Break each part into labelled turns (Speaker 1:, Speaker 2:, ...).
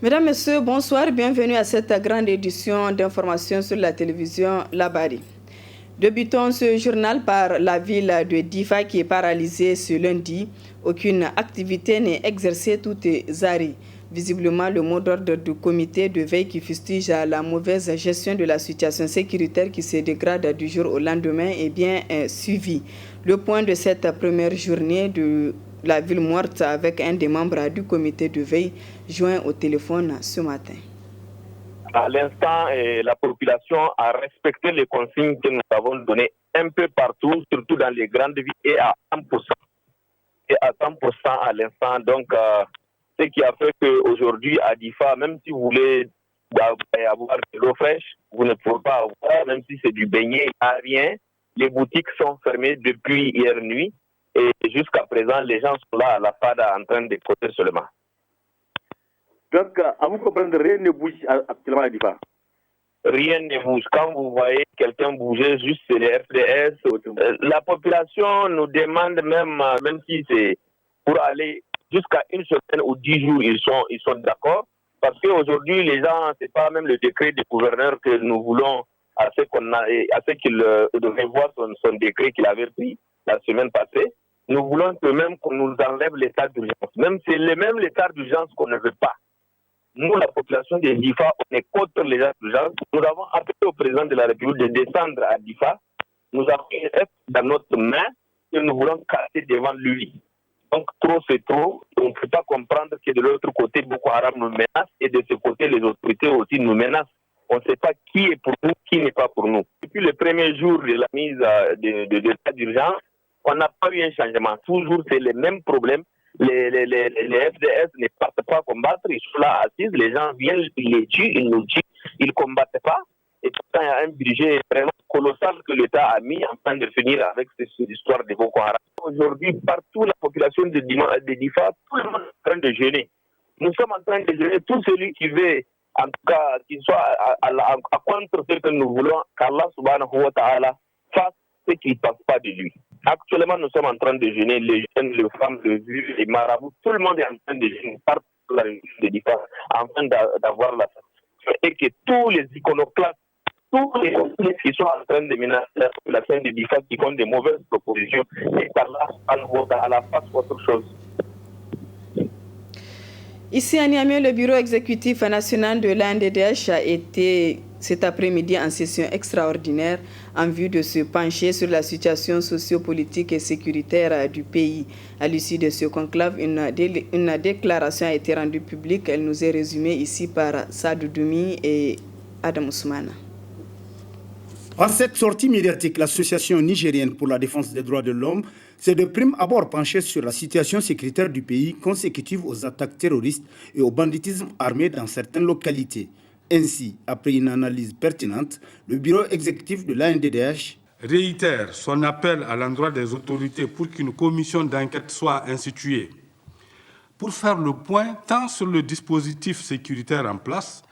Speaker 1: Mesdames, Messieurs, bonsoir. Bienvenue à cette grande édition d'information sur la télévision Labari. Débutons ce journal par la ville de Difa qui est paralysée ce lundi. Aucune activité n'est exercée, tout est arrêté. Visiblement, le mot d'ordre du comité de veille qui fustige à la mauvaise gestion de la situation sécuritaire qui se dégrade du jour au lendemain est bien suivi. Le point de cette première journée de la ville morte avec un des membres du comité de veille joint au téléphone ce matin.
Speaker 2: À l'instant, la population a respecté les consignes que nous avons données un peu partout, surtout dans les grandes villes et à 100%. Et à 100% à l'instant. Donc, ce qui a fait qu'aujourd'hui, à Difa, même si vous voulez avoir de l'eau fraîche, vous ne pouvez pas avoir, même si c'est du beignet, il n'y a rien. Les boutiques sont fermées depuis hier nuit. Et jusqu'à présent, les gens sont là à la FADA en train de côté seulement.
Speaker 3: Donc, à vous comprendre, rien ne bouge actuellement à Difa.
Speaker 2: Rien ne bouge. Quand vous voyez quelqu'un bouger, juste c'est les FDS. La population nous demande même si c'est pour aller jusqu'à une semaine ou 10 jours, ils sont d'accord. Parce qu'aujourd'hui, les gens, c'est pas même le décret du gouverneur que nous voulons à ce qu'il devait voir son décret qu'il avait pris la semaine passée. Nous voulons que même qu'on nous enlève l'état d'urgence. Même c'est même l'état d'urgence qu'on ne veut pas. Nous, la population de Difa, on est contre les états d'urgence. Nous avons appelé au président de la République de descendre à Difa. Nous avons une lettre dans notre main que nous voulons casser devant lui. Donc, trop, c'est trop. On ne peut pas comprendre que de l'autre côté, Boko Haram nous menace et de ce côté, les autorités aussi nous menacent. On ne sait pas qui est pour nous, qui n'est pas pour nous. Depuis le premier jour de la mise de l'état d'urgence, on n'a pas eu un changement. Toujours, c'est les mêmes problèmes. Les FDS ne partent pas combattre, ils sont là assis, les gens viennent, ils les tuent, ils nous tuent, ils ne combattent pas. Et pourtant, il y a un budget vraiment colossal que l'État a mis en train de finir avec cette histoire de Boko Haram. Aujourd'hui, partout, la population de Difa, tout le monde est en train de jeûner. Nous sommes en train de jeûner. Tout celui qui veut, en tout cas, qu'il soit à contre ce que nous voulons, qu'Allah subhanahu wa ta'ala fasse ce qu'il ne pense pas de lui. Actuellement, nous sommes en train de jeûner, les jeunes, les femmes, les vieux, les marabouts, tout le monde est en train de jeûner partout dans la région de Difa, afin d'avoir la satisfaction. Et que tous les iconoclastes, tous les conflits qui sont en train de menacer la population de Difa, qui font des mauvaises propositions, et par là, à la face autre chose.
Speaker 1: Ici à Niamey, le bureau exécutif national de l'ANDDH a été cet après-midi en session extraordinaire en vue de se pencher sur la situation sociopolitique et sécuritaire du pays. À l'issue de ce conclave, une déclaration a été rendue publique. Elle nous est résumée ici par Sadou Doumi et Adam Ousmane.
Speaker 4: Par cette sortie médiatique, l'Association nigérienne pour la défense des droits de l'homme s'est de prime abord penchée sur la situation sécuritaire du pays consécutive aux attaques terroristes et au banditisme armé dans certaines localités. Ainsi, après une analyse pertinente, le bureau exécutif de l'ANDDH
Speaker 5: réitère son appel à l'endroit des autorités pour qu'une commission d'enquête soit instituée pour faire le point tant sur le dispositif sécuritaire en place,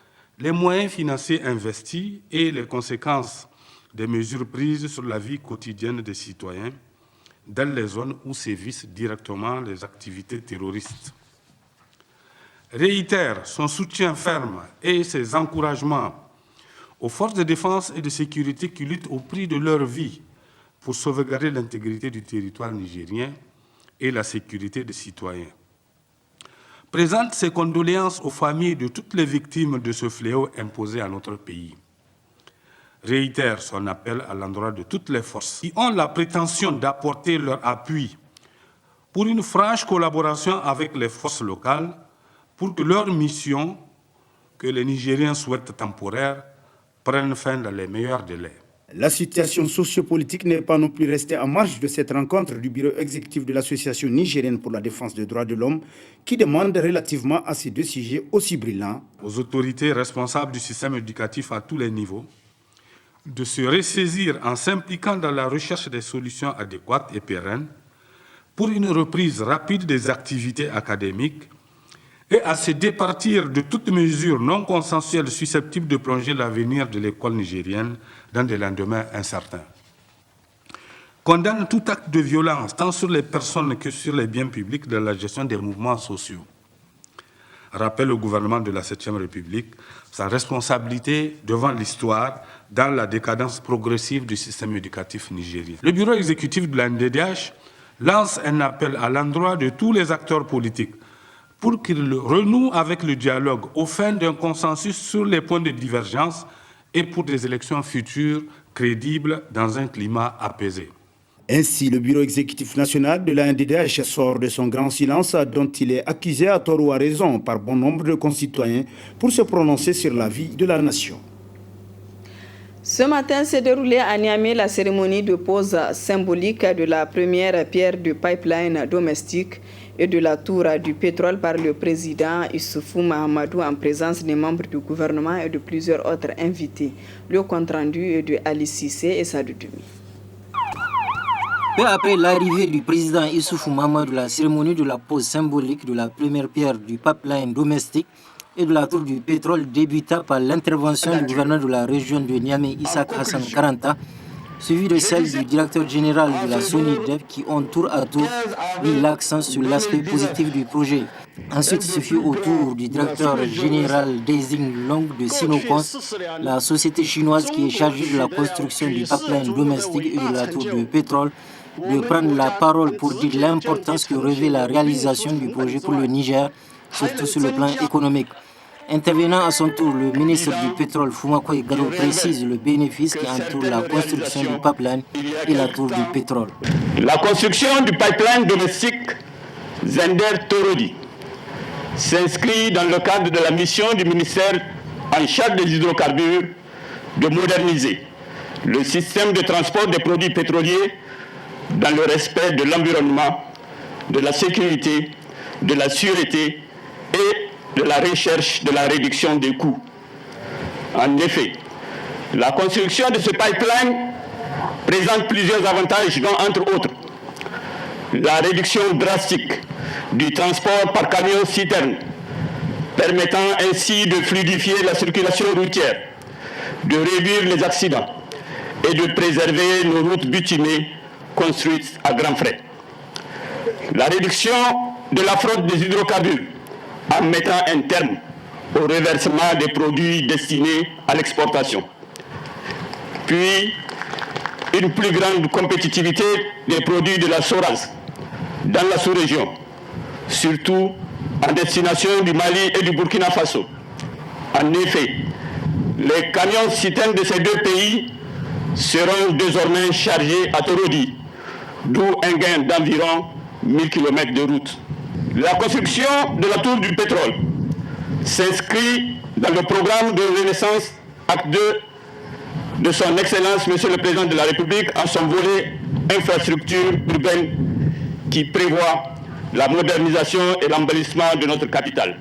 Speaker 5: les moyens financiers investis et les conséquences des mesures prises sur la vie quotidienne des citoyens dans les zones où sévissent directement les activités terroristes. Réitère son soutien ferme et ses encouragements aux forces de défense et de sécurité qui luttent au prix de leur vie pour sauvegarder l'intégrité du territoire nigérien et la sécurité des citoyens. Présente ses condoléances aux familles de toutes les victimes de ce fléau imposé à notre pays. Réitère son appel à l'endroit de toutes les forces qui ont la prétention d'apporter leur appui pour une franche collaboration avec les forces locales pour que leur mission, que les Nigériens souhaitent temporaire, prenne fin dans les meilleurs délais.
Speaker 4: La situation sociopolitique n'est pas non plus restée en marge de cette rencontre du bureau exécutif de l'Association nigérienne pour la défense des droits de l'homme qui demande relativement à ces deux sujets aussi brillants
Speaker 5: aux autorités responsables du système éducatif à tous les niveaux de se ressaisir en s'impliquant dans la recherche des solutions adéquates et pérennes pour une reprise rapide des activités académiques et à se départir de toute mesure non consensuelle susceptible de plonger l'avenir de l'école nigérienne dans des lendemains incertains. Condamne tout acte de violence, tant sur les personnes que sur les biens publics dans la gestion des mouvements sociaux. rappelle au gouvernement de la 7e République sa responsabilité devant l'histoire dans la décadence progressive du système éducatif nigérien. Le bureau exécutif de la NDDH lance un appel à l'endroit de tous les acteurs politiques pour qu'ils renouent avec le dialogue au fin d'un consensus sur les points de divergence et pour des élections futures crédibles dans un climat apaisé.
Speaker 4: Ainsi, le bureau exécutif national de la NDDH sort de son grand silence dont il est accusé à tort ou à raison par bon nombre de concitoyens pour se prononcer sur la vie de la nation.
Speaker 1: Ce matin s'est déroulée à Niamey la cérémonie de pose symbolique de la première pierre du pipeline domestique et de la tour du pétrole par le président Issoufou Mahamadou en présence des membres du gouvernement et de plusieurs autres invités. Le compte-rendu est de Ali Cissé et Sadou Dumi.
Speaker 6: Peu après l'arrivée du président Issoufou Mahamadou, la cérémonie de la pose symbolique de la première pierre du pipeline domestique et de la tour du pétrole débuta par l'intervention du gouverneur de la région de Niamey, Issa Hassan Karanta, suivi de celle du directeur général de la SONIDEP qui ont tour à tour mis l'accent sur l'aspect positif du projet. Ensuite, ce fut au tour du directeur général Deising Long de Sinocons, la société chinoise qui est chargée de la construction du pipeline domestique et de la tour de pétrole, de prendre la parole pour dire l'importance que revêt la réalisation du projet pour le Niger, surtout sur le plan économique. Intervenant à son tour, le ministre du pétrole Foumakoye Gado précise le bénéfice qui entoure la construction du pipeline et la tour du pétrole.
Speaker 7: La construction du pipeline domestique Zender-Torodi s'inscrit dans le cadre de la mission du ministère en charge des hydrocarbures de moderniser le système de transport des produits pétroliers dans le respect de l'environnement, de la sécurité, de la sûreté et de la recherche de la réduction des coûts. En effet, la construction de ce pipeline présente plusieurs avantages, dont entre autres la réduction drastique du transport par camion-citerne, permettant ainsi de fluidifier la circulation routière, de réduire les accidents et de préserver nos routes bituminées construites à grands frais. La réduction de la fraude des hydrocarbures en mettant un terme au reversement des produits destinés à l'exportation. Puis, une plus grande compétitivité des produits de la SORAS dans la sous-région, surtout en destination du Mali et du Burkina Faso. En effet, les camions citernes de ces deux pays seront désormais chargés à Torodi, d'où un gain d'environ 1000 km de route. La construction de la tour du pétrole s'inscrit dans le programme de Renaissance Acte 2 de son Excellence, Monsieur le Président de la République, en son volet infrastructure urbaine qui prévoit la modernisation et l'embellissement de notre capitale.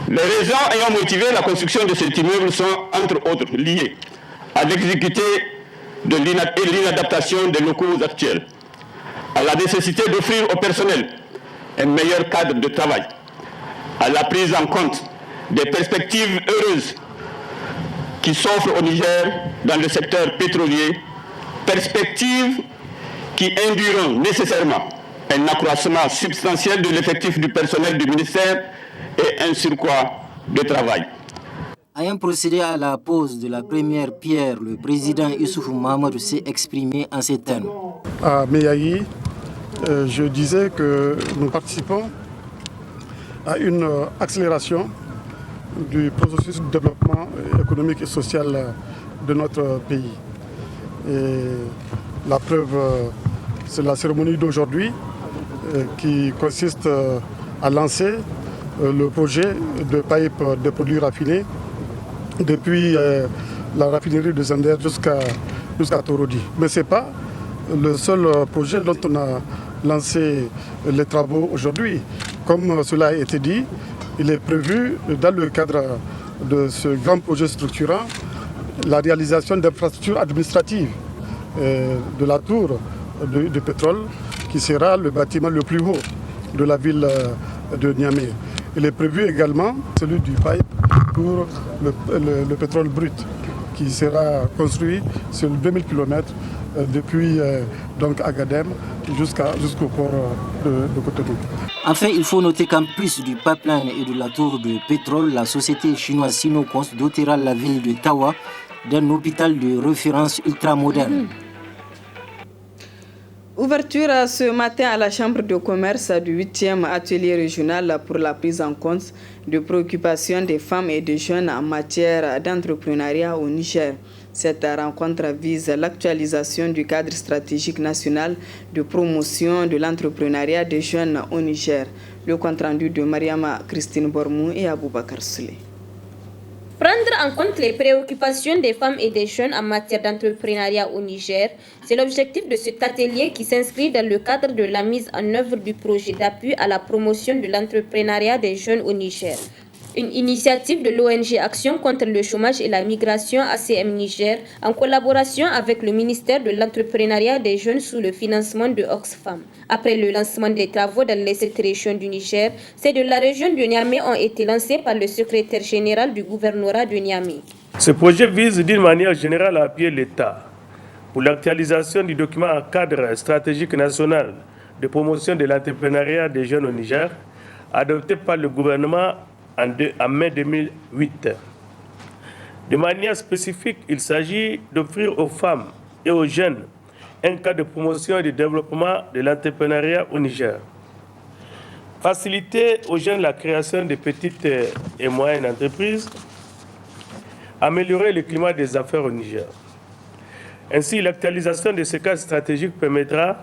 Speaker 7: Les raisons ayant motivé la construction de cet immeuble sont, entre autres, liées à l'exécuté de l'inadaptation des locaux actuels, à la nécessité d'offrir au personnel un meilleur cadre de travail, à la prise en compte des perspectives heureuses qui s'offrent au Niger dans le secteur pétrolier, perspectives qui induiront nécessairement un accroissement substantiel de l'effectif du personnel du ministère et un surcroît de travail.
Speaker 6: Ayant procédé à la pose de la première pierre, le président Issoufou Mahamadou s'est exprimé en ces termes.
Speaker 8: À Meyayi, je disais que nous participons à une accélération du processus de développement économique et social de notre pays. Et la preuve, c'est la cérémonie d'aujourd'hui qui consiste à lancer le projet de pipe de produits raffinés depuis la raffinerie de Zender jusqu'à Torodi. Mais ce n'est pas le seul projet dont on a lancé les travaux aujourd'hui. Comme cela a été dit, il est prévu dans le cadre de ce grand projet structurant la réalisation d'infrastructures administratives de la tour de pétrole qui sera le bâtiment le plus haut de la ville de Niamey. Il est prévu également celui du pipe pour le pétrole brut qui sera construit sur 2000 km depuis donc Agadem jusqu'au port de Cotonou.
Speaker 6: Enfin, il faut noter qu'en plus du pipeline et de la tour de pétrole, la société chinoise Sinocons dotera la ville de Tawa d'un hôpital de référence ultramoderne.
Speaker 1: Ouverture ce matin à la Chambre de commerce du 8e atelier régional pour la prise en compte des préoccupations des femmes et des jeunes en matière d'entrepreneuriat au Niger. Cette rencontre vise l'actualisation du cadre stratégique national de promotion de l'entrepreneuriat des jeunes au Niger. Le compte-rendu de Mariama Christine Bormou et Aboubakar Souley.
Speaker 9: Prendre en compte les préoccupations des femmes et des jeunes en matière d'entrepreneuriat au Niger, c'est l'objectif de cet atelier qui s'inscrit dans le cadre de la mise en œuvre du projet d'appui à la promotion de l'entrepreneuriat des jeunes au Niger. Une initiative de l'ONG Action contre le chômage et la migration ACM Niger en collaboration avec le ministère de l'entrepreneuriat des jeunes sous le financement de Oxfam. Après le lancement des travaux dans les 7 régions du Niger, ceux de la région de Niamey ont été lancés par le secrétaire général du gouvernorat de Niamey.
Speaker 10: Ce projet vise d'une manière générale à appuyer l'État pour l'actualisation du document en cadre stratégique national de promotion de l'entrepreneuriat des jeunes au Niger, adopté par le gouvernement en mai 2008. De manière spécifique, il s'agit d'offrir aux femmes et aux jeunes un cadre de promotion et de développement de l'entrepreneuriat au Niger. Faciliter aux jeunes la création de petites et moyennes entreprises. Améliorer le climat des affaires au Niger. Ainsi, l'actualisation de ce cadre stratégique permettra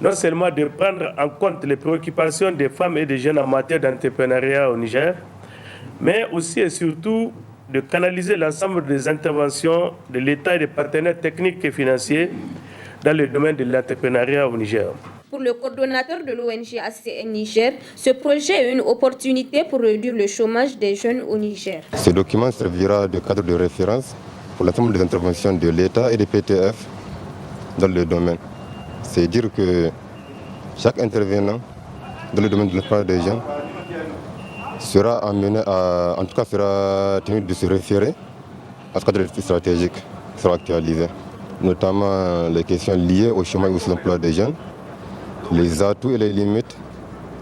Speaker 10: non seulement de prendre en compte les préoccupations des femmes et des jeunes en matière d'entrepreneuriat au Niger, mais aussi et surtout de canaliser l'ensemble des interventions de l'État et des partenaires techniques et financiers dans le domaine de l'entrepreneuriat au Niger.
Speaker 9: Pour le coordonnateur de l'ONG ACN Niger, ce projet est une opportunité pour réduire le chômage des jeunes au Niger.
Speaker 11: Ce document servira de cadre de référence pour l'ensemble des interventions de l'État et des PTF dans le domaine. C'est dire que chaque intervenant dans le domaine de l'emploi des jeunes sera amené à, en tout cas sera tenu de se référer à ce cadre stratégique qui sera actualisé, notamment les questions liées au chômage et au l'emploi des jeunes, les atouts et les limites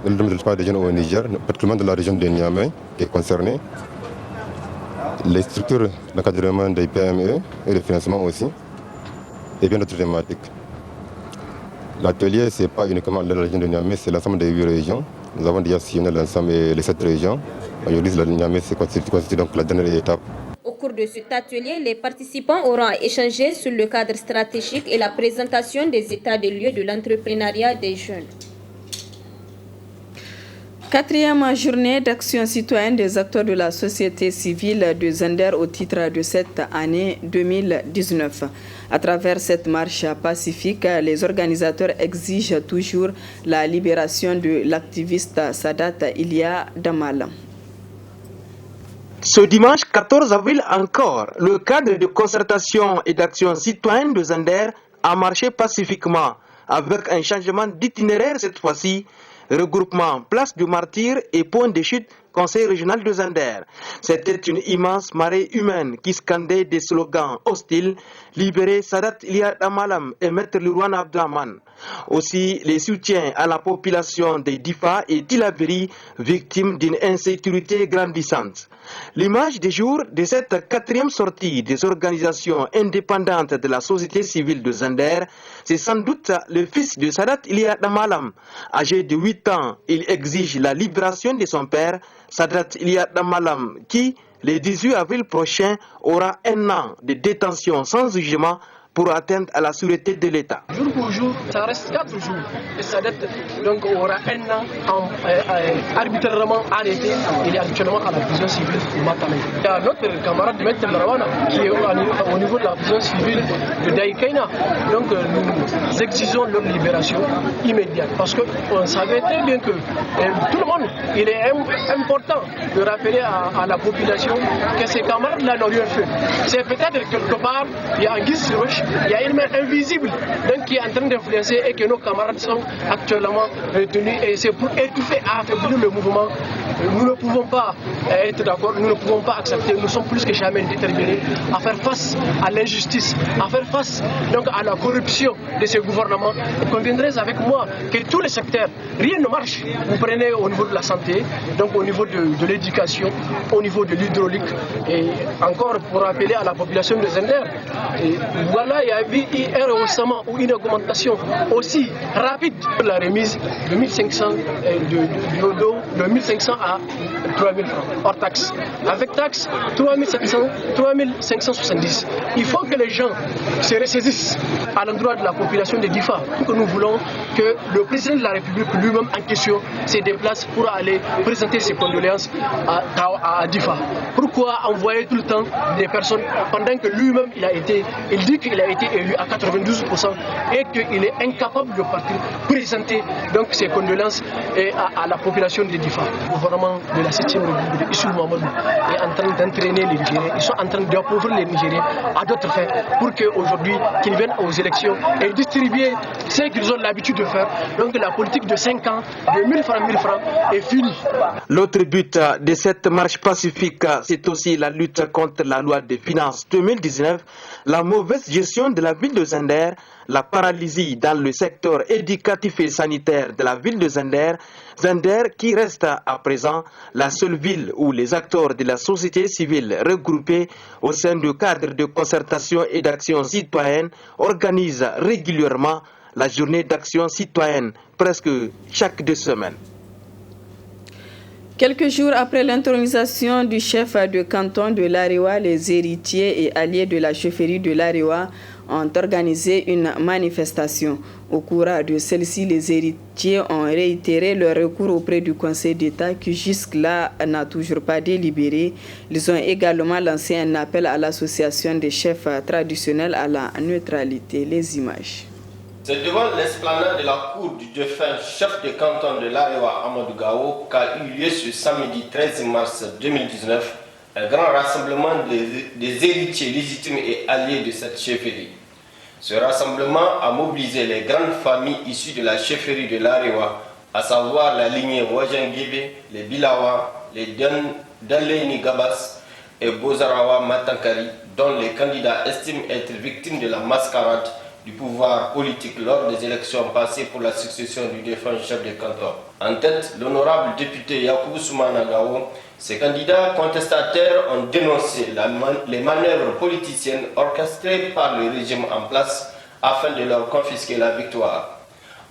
Speaker 11: dans le domaine de l'emploi des jeunes au Niger, particulièrement dans la région de Niamey qui est concernée, les structures d'encadrement des PME et le financement aussi, et bien d'autres thématiques. L'atelier, ce n'est pas uniquement la région de Niamey, c'est l'ensemble des 8 régions. Nous avons déjà sillonné l'ensemble des 7 régions. Aujourd'hui, la Niamey constitue donc la dernière étape.
Speaker 9: Au cours de cet atelier, les participants auront échangé sur le cadre stratégique et la présentation des états des lieux de l'entrepreneuriat des jeunes.
Speaker 1: 4e journée d'action citoyenne des acteurs de la société civile de Zender au titre de cette année 2019. À travers cette marche pacifique, les organisateurs exigent toujours la libération de l'activiste Sadat Ilia Damala.
Speaker 12: Ce dimanche 14 avril encore, le cadre de concertation et d'action citoyenne de Zender a marché pacifiquement, avec un changement d'itinéraire cette fois-ci, regroupement Place du Martyr et Point de Chute, Conseil régional de Zender. C'était une immense marée humaine qui scandait des slogans hostiles, libérer Sadat Ilia Damalam et Maître Lourouane Abdraman. Aussi les soutiens à la population de Difa et Tilaberi, victimes d'une insécurité grandissante. L'image du jour de cette 4e sortie des organisations indépendantes de la société civile de Zender, c'est sans doute le fils de Sadat Ilia Damalam. Âgé de 8 ans, il exige la libération de son père, Sadat Ilia Damalam, qui, le 18 avril prochain, aura 1 an de détention sans jugement pour atteindre à la sûreté de l'État.
Speaker 13: Jour pour jour, ça reste 4 jours. Et Sadat donc, aura 1 an arbitrairement arrêté. Il est actuellement à la prison civile de Matamé. Il y a notre camarade Maître Larawana qui est au niveau de la prison civile de Daïkaina. Donc nous exigeons leur libération immédiate. Parce qu'on savait très bien que tout le monde, il est important de rappeler à la population que ces camarades-là n'ont rien fait. C'est peut-être quelque part, il y a un guise sur eux cache, il y a une main invisible donc, qui est en train d'influencer et que nos camarades sont actuellement retenus. Et c'est pour étouffer, affaiblir le mouvement. Nous ne pouvons pas être d'accord, nous ne pouvons pas accepter, nous sommes plus que jamais déterminés à faire face à l'injustice, à faire face donc, à la corruption de ce gouvernement. Vous conviendrez avec moi que tous les secteurs, rien ne marche. Vous prenez au niveau de la santé, donc au niveau de l'éducation, au niveau de l'hydraulique, et encore pour rappeler à la population de Zender, et voilà, il y a eu un rehaussement ou une augmentation aussi rapide de la remise de 1500 de 1500 à 3000 francs hors taxe. Avec taxe, 3570. Il faut que les gens se ressaisissent à l'endroit de la population de Difa. Que nous voulons que le président de la République lui-même en question se déplace pour aller présenter ses condoléances à Difa. Pourquoi envoyer tout le temps des personnes pendant que lui-même il dit qu'il a été élu à 92% et qu'il est incapable de partir présenter donc ses condoléances à la population de Difa. Le gouvernement de la 7e République de Issou Mamadou est en train d'entraîner les Nigériens. Ils sont en train d'appauvrir les Nigériens à d'autres fins pour qu'aujourd'hui qu'ils viennent aux élections et distribuer ce qu'ils ont l'habitude de faire. Donc la politique de 5 ans, de 1000 francs est finie.
Speaker 12: L'autre but de cette marche pacifique, c'est aussi la lutte contre la loi des finances 2019, la mauvaise gestion de la ville de Zender, la paralysie dans le secteur éducatif et sanitaire de la ville de Zender, Zender qui reste à présent la seule ville où les acteurs de la société civile regroupés au sein du cadre de concertation et d'action citoyenne organisent régulièrement la journée d'action citoyenne presque chaque 2 semaines.
Speaker 1: Quelques jours après l'intronisation du chef de canton de l'Arewa, les héritiers et alliés de la chefferie de l'Arewa ont organisé une manifestation. Au cours de celle-ci, les héritiers ont réitéré leur recours auprès du Conseil d'État qui jusque-là n'a toujours pas délibéré. Ils ont également lancé un appel à l'association des chefs traditionnels à la neutralité. Les images.
Speaker 14: C'est devant l'esplanade de la cour du défunt chef de canton de l'Arewa, Amadou Gao, qu'a eu lieu ce samedi 13 mars 2019 un grand rassemblement des héritiers légitimes et alliés de cette chefferie. Ce rassemblement a mobilisé les grandes familles issues de la chefferie de l'Arewa, à savoir la lignée Wajangebe, les Bilawa, les Daleni Gabas et Bozarawa Matankari, dont les candidats estiment être victimes de la mascarade du pouvoir politique lors des élections passées pour la succession du défunt chef de canton. En tête, l'honorable député Yakoubou Soumana Gao. Ces candidats contestataires ont dénoncé les manœuvres politiciennes orchestrées par le régime en place afin de leur confisquer la victoire.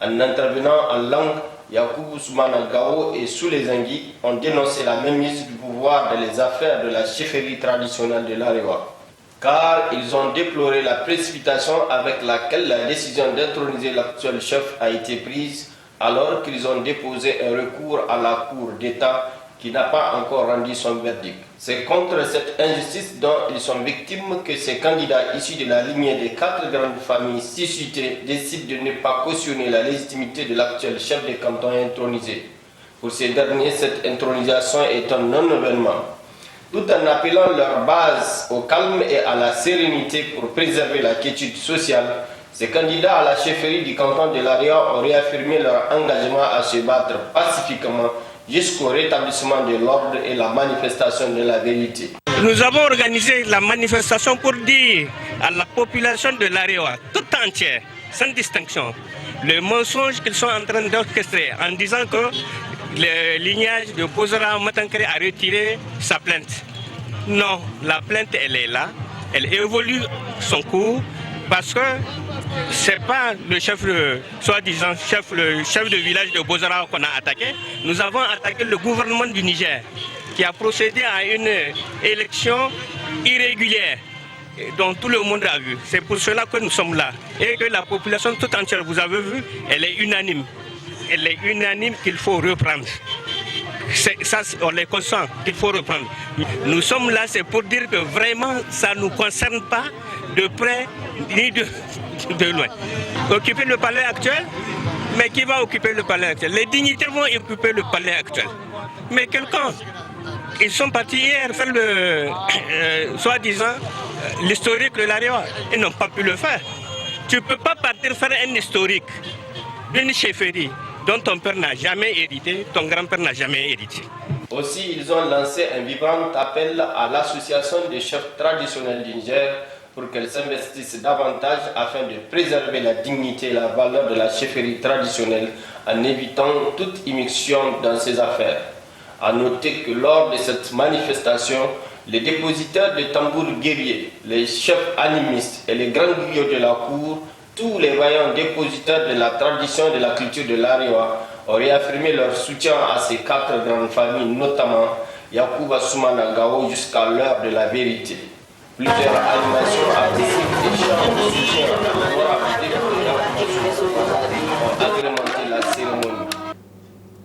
Speaker 14: En intervenant en langue, Yakoubou Soumana Gao et Soulé Zangui ont dénoncé la mainmise du pouvoir dans les affaires de la chefferie traditionnelle de l'Arewa, car ils ont déploré la précipitation avec laquelle la décision d'introniser l'actuel chef a été prise, alors qu'ils ont déposé un recours à la Cour d'État qui n'a pas encore rendu son verdict. C'est contre cette injustice dont ils sont victimes que ces candidats issus de la lignée des 4 grandes familles suscitées décident de ne pas cautionner la légitimité de l'actuel chef de canton intronisé. Pour ces derniers, cette intronisation est un non-événement. Tout en appelant leur base au calme et à la sérénité pour préserver la quiétude sociale, ces candidats à la chefferie du canton de l'Arewa ont réaffirmé leur engagement à se battre pacifiquement jusqu'au rétablissement de l'ordre et la manifestation de la vérité.
Speaker 15: Nous avons organisé la manifestation pour dire à la population de l'Arewa, tout entière, sans distinction, le mensonge qu'ils sont en train d'orchestrer en disant que le lignage de Bozara Matankari a retiré sa plainte. Non, la plainte elle est là, elle évolue son cours parce que ce n'est pas le chef, soi-disant le chef de village de Bozara qu'on a attaqué. Nous avons attaqué le gouvernement du Niger qui a procédé à une élection irrégulière dont tout le monde a vu. C'est pour cela que nous sommes là. Et que la population tout entière, vous avez vu, elle est unanime. Elle est unanime qu'il faut reprendre. Ça, on est conscient qu'il faut reprendre. Nous sommes là, c'est pour dire que vraiment, ça ne nous concerne pas de près ni de loin. Occuper le palais actuel, mais qui va occuper le palais actuel? Les dignitaires vont occuper le palais actuel. Mais quelqu'un, ils sont partis hier faire le, soi-disant, l'historique de l'Arewa. Ils n'ont pas pu le faire. Tu ne peux pas partir faire un historique d'une chefferie dont ton père n'a jamais hérité, ton grand-père n'a jamais hérité.
Speaker 14: Aussi, ils ont lancé un vibrant appel à l'association des chefs traditionnels du Niger pour qu'elles s'investissent davantage afin de préserver la dignité et la valeur de la chefferie traditionnelle en évitant toute immixtion dans ces affaires. A noter que lors de cette manifestation, les dépositaires de tambours guerriers, les chefs animistes et les grands griots de la cour, tous les vaillants dépositaires de la tradition et de la culture de l'Arewa ont réaffirmé leur soutien à ces 4 grandes familles, notamment Yakuba Soumana Gao jusqu'à l'heure de la vérité. Plusieurs animations artistiques et chants de soutien ont agrémenté la cérémonie.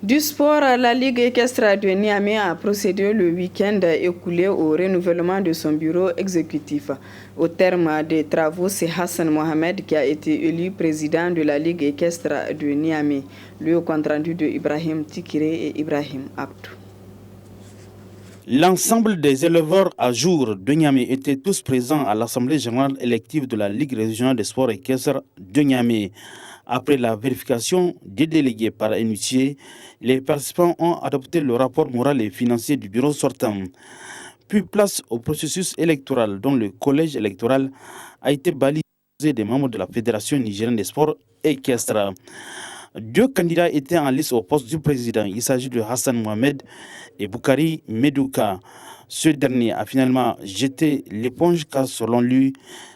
Speaker 1: Du sport, la Ligue équestre de Niamey a procédé le week-end écoulé au renouvellement de son bureau exécutif. Au terme des travaux, c'est Hassan Mohamed qui a été élu président de la Ligue équestre de Niamey. Le compte rendu de Ibrahim Tikiré et Ibrahim Abdou.
Speaker 16: L'ensemble des éleveurs à jour de Niamey étaient tous présents à l'Assemblée générale élective de la Ligue régionale des sports équestres de Niamey. Après la vérification des délégués par un huissier, les participants ont adopté le rapport moral et financier du bureau sortant. Puis place au processus électoral dont le collège électoral a été balisé des membres de la Fédération nigérienne des sports équestres. 2 candidats étaient en lice au poste du président. Il s'agit de Hassan Mohamed et Boukari Medouka. Ce dernier a finalement jeté l'éponge car selon lui,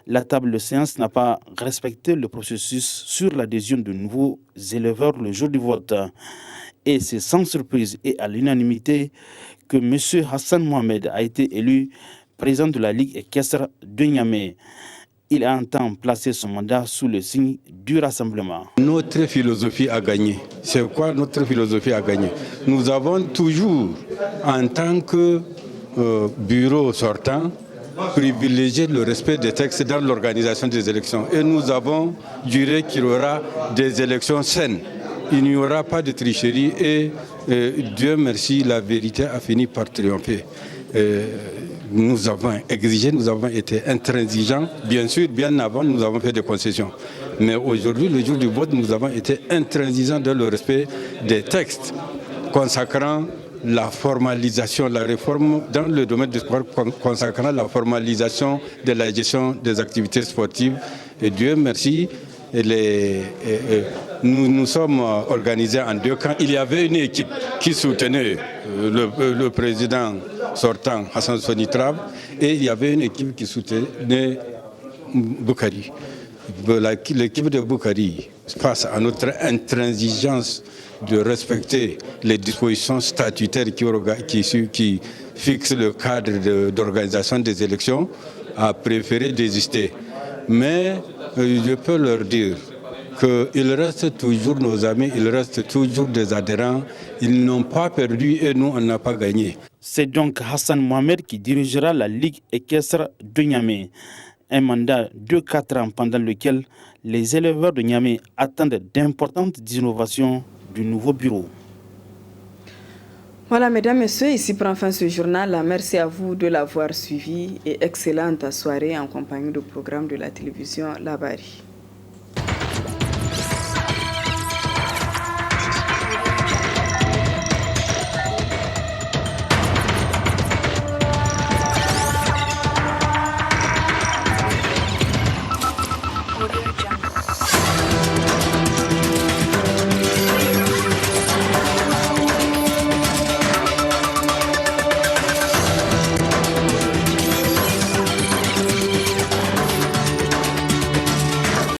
Speaker 16: la table de séance n'a pas respecté le processus sur l'adhésion de nouveaux éleveurs le jour du vote. Et c'est sans surprise et à l'unanimité que M. Hassan Mohamed a été élu président de la Ligue équestre de Niamey. Il entend placer son mandat sous le signe du rassemblement.
Speaker 17: Notre philosophie a gagné. C'est quoi notre philosophie a gagné? Nous avons toujours, en tant que bureau sortant, privilégié le respect des textes dans l'organisation des élections. Et nous avons juré qu'il y aura des élections saines. Il n'y aura pas de tricherie et Dieu merci, la vérité a fini par triompher. Nous avons exigé, nous avons été intransigeants. Bien sûr, bien avant, nous avons fait des concessions. Mais aujourd'hui, le jour du vote, nous avons été intransigeants dans le respect des textes consacrant la formalisation, la réforme dans le domaine du sport consacrant la formalisation de la gestion des activités sportives. Et Dieu merci, nous nous sommes organisés en 2 camps. Il y avait une équipe qui soutenait le président sortant, Hassan Sonitrab, et il y avait une équipe qui soutenait Boukari. L'équipe de Boukari, face à notre intransigeance de respecter les dispositions statutaires qui fixent le cadre d'organisation des élections, a préféré désister. Mais je peux leur dire qu'ils restent toujours nos amis, ils restent toujours des adhérents, ils n'ont pas perdu et nous, on n'a pas gagné.
Speaker 16: C'est donc Hassan Mohamed qui dirigera la Ligue équestre de Niamey. Un mandat de 4 ans pendant lequel les éleveurs de Niamey attendent d'importantes innovations du nouveau bureau.
Speaker 1: Voilà, mesdames, messieurs, ici prend fin ce journal. Merci à vous de l'avoir suivi et excellente soirée en compagnie du programme de la télévision Labari.